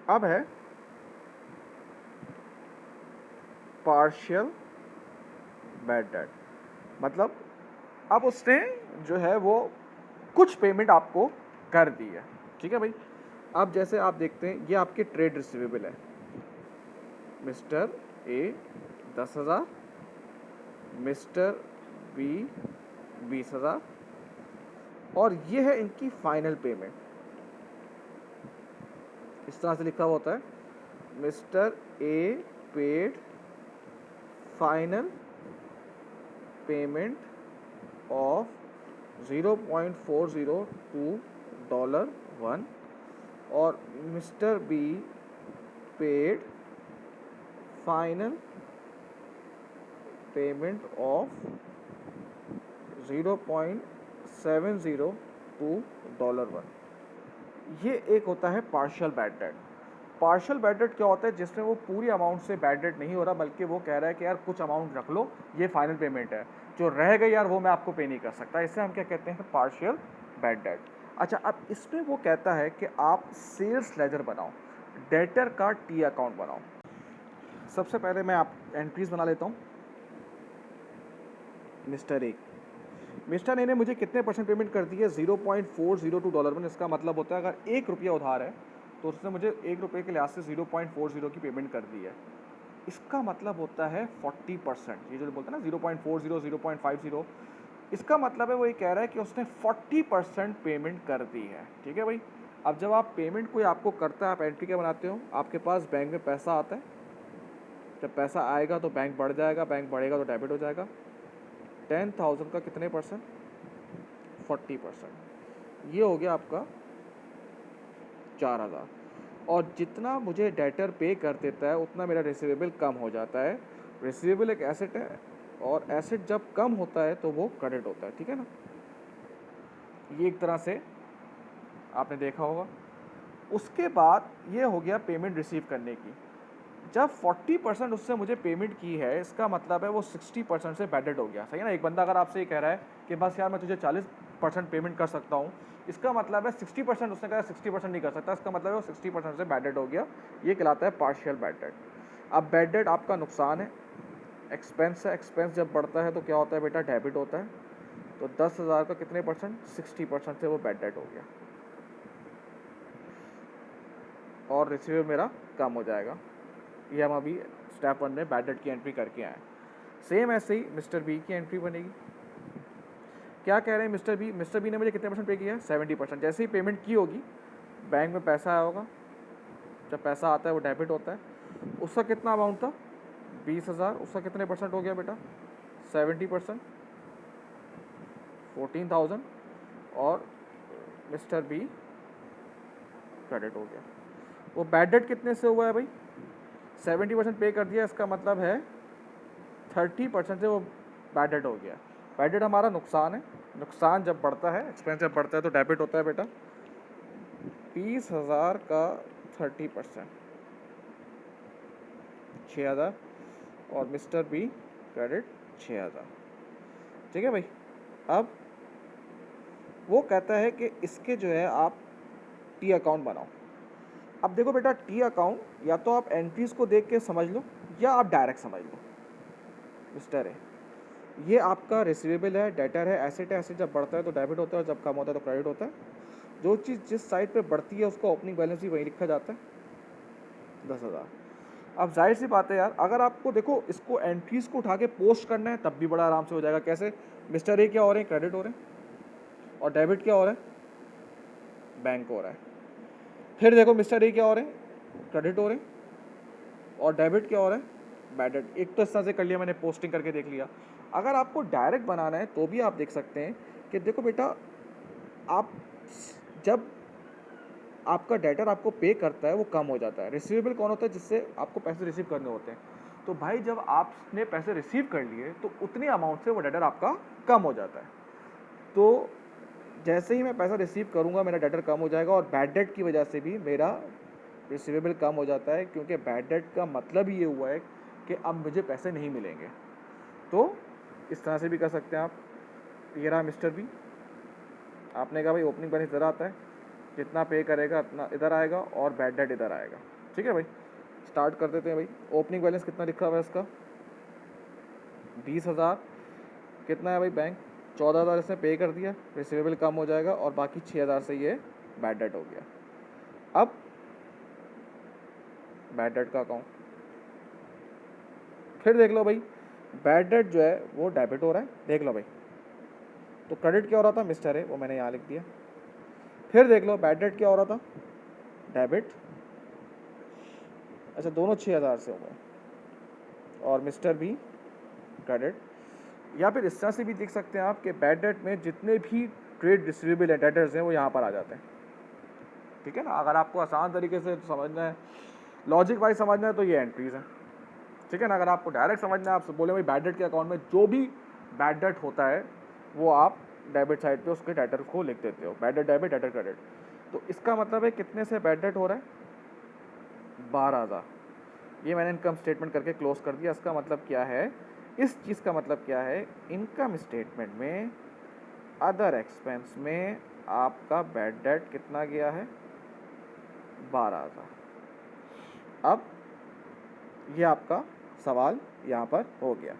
अब है partial bad debt, मतलब अब उसने जो है वो कुछ पेमेंट आपको कर दी है, ठीक है भाई। अब जैसे आप देखते हैं ये आपके ट्रेड रिसीवेबल है, मिस्टर ए 10,000, मिस्टर बी 20,000, और ये है इनकी फाइनल पेमेंट। इस तरह से लिखा हुआ होता है, mister A paid final payment of $0.402 और mister be paid final payment of $0.702। ये एक होता है partial bad debt. Partial bad debt क्या होता है, जिसमें वो पूरी अमाउंट से बैड डेट नहीं हो रहा, बल्कि वो कह रहा है कि यार कुछ अमाउंट रख लो, ये फाइनल पेमेंट है, जो रह गई यार वो मैं आपको पे नहीं कर सकता। इसे हम क्या कहते हैं, पार्शियल बैड डेट। अच्छा, अब इसमें वो कहता है कि आप सेल्स लेजर बनाओ, डेटर का टी अकाउंट बनाओ। सबसे पहले मैं आप एंट्रीज बना लेता हूँ। मिस्टर ए ने मुझे कितने परसेंट पेमेंट कर दी है, $0.402। इसका मतलब होता है अगर ₹1 उधार है तो उसने मुझे ₹1 के लिहाज से 0.40 की पेमेंट कर दी है। इसका मतलब होता है 40%। ये जो बोलते हैं ना 0.40, 0.50, इसका मतलब है वो ये कह रहा है कि उसने 40% पेमेंट कर दी है, ठीक है भाई। अब जब आप पेमेंट कोई आपको करता है, आप एंट्री क्या बनाते हो, आपके पास बैंक में पैसा आता है, जब पैसा आएगा तो बैंक बढ़ जाएगा, बैंक बढ़ेगा तो डेबिट हो जाएगा। 10,000 का कितने परसेंट, 40%, ये हो गया आपका 4,000। और जितना मुझे डेटर पे कर देता है उतना मेरा रिसीवेबल कम हो जाता है। रिसीवेबल एक एसेट है, और एसेट जब कम होता है तो वो क्रेडिट होता है, ठीक है ना। ये एक तरह से आपने देखा होगा। उसके बाद ये हो गया पेमेंट रिसीव करने की। जब 40% उससे मुझे पेमेंट की है, इसका मतलब है वो 60% से बैडेड हो गया, सही है ना। एक बंदा अगर आपसे ये कह रहा है कि बस यार मैं तुझे 40% पेमेंट कर सकता हूँ, इसका मतलब है 60%, उसने कहा 60% नहीं कर सकता, इसका मतलब है वो 60% से बैडेड हो गया। ये कहलाता है पार्शियल बैड डेट। अब बैड डेट आपका नुकसान है, एक्सपेंस है। एक्सपेंस जब बढ़ता है तो क्या होता है बेटा, डेबिट होता है। तो 10,000 का कितने परसेंट, 60% से वो बैड डेट हो गया, और रिसीवेबल मेरा कम हो जाएगा। ये हम अभी स्टेप 1 में बैड डेट की एंट्री करके आए। सेम ऐसे ही मिस्टर बी की एंट्री बनेगी। क्या कह रहे हैं मिस्टर बी ने मुझे कितने परसेंट पे किया है, 70%। जैसे ही पेमेंट की होगी, बैंक में पैसा आया होगा, जब पैसा आता है वो डेबिट होता है। उसका कितना अमाउंट था, 20,000, उसका कितने परसेंट हो गया बेटा, 70%, 14,000, और मिस्टर बी क्रेडिट हो गया। वो बैड डेट कितने से हुआ है भाई, 70% पे कर दिया, इसका मतलब है 30% से वो बैड डेट हो गया। बैड डेट हमारा नुकसान है, नुकसान जब बढ़ता है, एक्सपेंस जब बढ़ता है तो डेबिट होता है बेटा। 20,000 का 30%, 6,000, और मिस्टर बी क्रेडिट 6,000, ठीक है भाई। अब वो कहता है कि इसके जो है आप टी अकाउंट बनाओ। अब देखो बेटा, टी अकाउंट या तो आप एंट्रीज को देख के समझ लो, या आप डायरेक्ट समझ लो। मिस्टर है, ये आपका रिसीवेबल है, डेटर है, एसेट है। एसेट जब बढ़ता है तो डेबिट होता है, और जब कम होता है तो क्रेडिट होता है। जो चीज़ जिस साइड पे बढ़ती है उसका ओपनिंग बैलेंस भी वहीं लिखा जाता है, 10,000। अब जाहिर सी बात है यार, अगर आपको देखो इसको एंट्रीज को उठा के पोस्ट करना है तब भी बड़ा आराम से हो जाएगा। कैसे, मिस्टर ए क्या हो रहे हैं, क्रेडिट हो रहे हैं, और डेबिट क्या हो रहा है, बैंक हो रहा है। फिर देखो मिस्टर ए क्या हो रहे हैं, क्रेडिट हो रहे हैं, और डेबिट क्या हो रहा है, बैड डेट। एक तो इस तरह से कर लिया मैंने, पोस्टिंग करके देख लिया। अगर आपको डायरेक्ट बनाना है तो भी आप देख सकते हैं कि देखो बेटा, आप जब आपका डेटर आपको पे करता है वो कम हो जाता है। रिसीवेबल कौन होता है, जिससे आपको पैसे रिसीव करने होते हैं। तो भाई जब आपने पैसे रिसीव कर लिए तो उतने अमाउंट से वो डेटर आपका कम हो जाता है। तो जैसे ही मैं पैसा रिसीव करूँगा मेरा डेटर कम हो जाएगा, और बैड डेट की वजह से भी मेरा रिसीवेबल कम हो जाता है, क्योंकि बैड डेट का मतलब ये हुआ है कि अब मुझे पैसे नहीं मिलेंगे। तो इस तरह से भी कर सकते हैं आप। ये रहा मिस्टर बी, आपने कहा भाई ओपनिंग बैलेंस इधर आता है, जितना पे करेगा उतना इधर आएगा, और बैड डेट इधर आएगा। ठीक है भाई, स्टार्ट कर देते हैं भाई। ओपनिंग बैलेंस कितना लिखा हुआ है इसका 20,000। कितना है भाई बैंक 14,000 इसने पे कर दिया, रिसीवेबल कम हो जाएगा और बाकी 6,000 से ये बैड डेट हो गया। अब बैड डेट का अकाउंट फिर देख लो भाई, बैड डेट जो है वो डेबिट हो रहा है, देख लो भाई। तो क्रेडिट क्या हो रहा था मिस्टर है, वो मैंने यहाँ लिख दिया। फिर देख लो बैड डेट क्या हो रहा था डेबिट, अच्छा दोनों 6,000 से हो गए और मिस्टर भी क्रेडिट। या फिर इस तरह से भी देख सकते हैं आप कि बैड डेट में जितने भी ट्रेड रिसीवेबल डेटर्स हैं वो यहाँ पर आ जाते हैं, ठीक है ना। अगर आपको आसान तरीके से समझना है, लॉजिक वाइज समझना है तो ये एंट्रीज हैं, ठीक है ना। अगर आपको डायरेक्ट समझना है, आप बोले भाई बैड डेट के अकाउंट में जो भी बैड डेट होता है वो आप डेबिट साइड पे उसके डेटर को लिख देते हो, bad debt debit debtor credit. तो इसका मतलब है कितने से बैड डेट हो रहा है 12,000। ये मैंने इनकम स्टेटमेंट करके क्लोज कर दिया। इसका मतलब क्या है, इस चीज़ का मतलब क्या है, इनकम स्टेटमेंट में अदर एक्सपेंस में आपका बैड डेट कितना गया है 12,000। अब ये आपका सवाल यहाँ पर हो गया।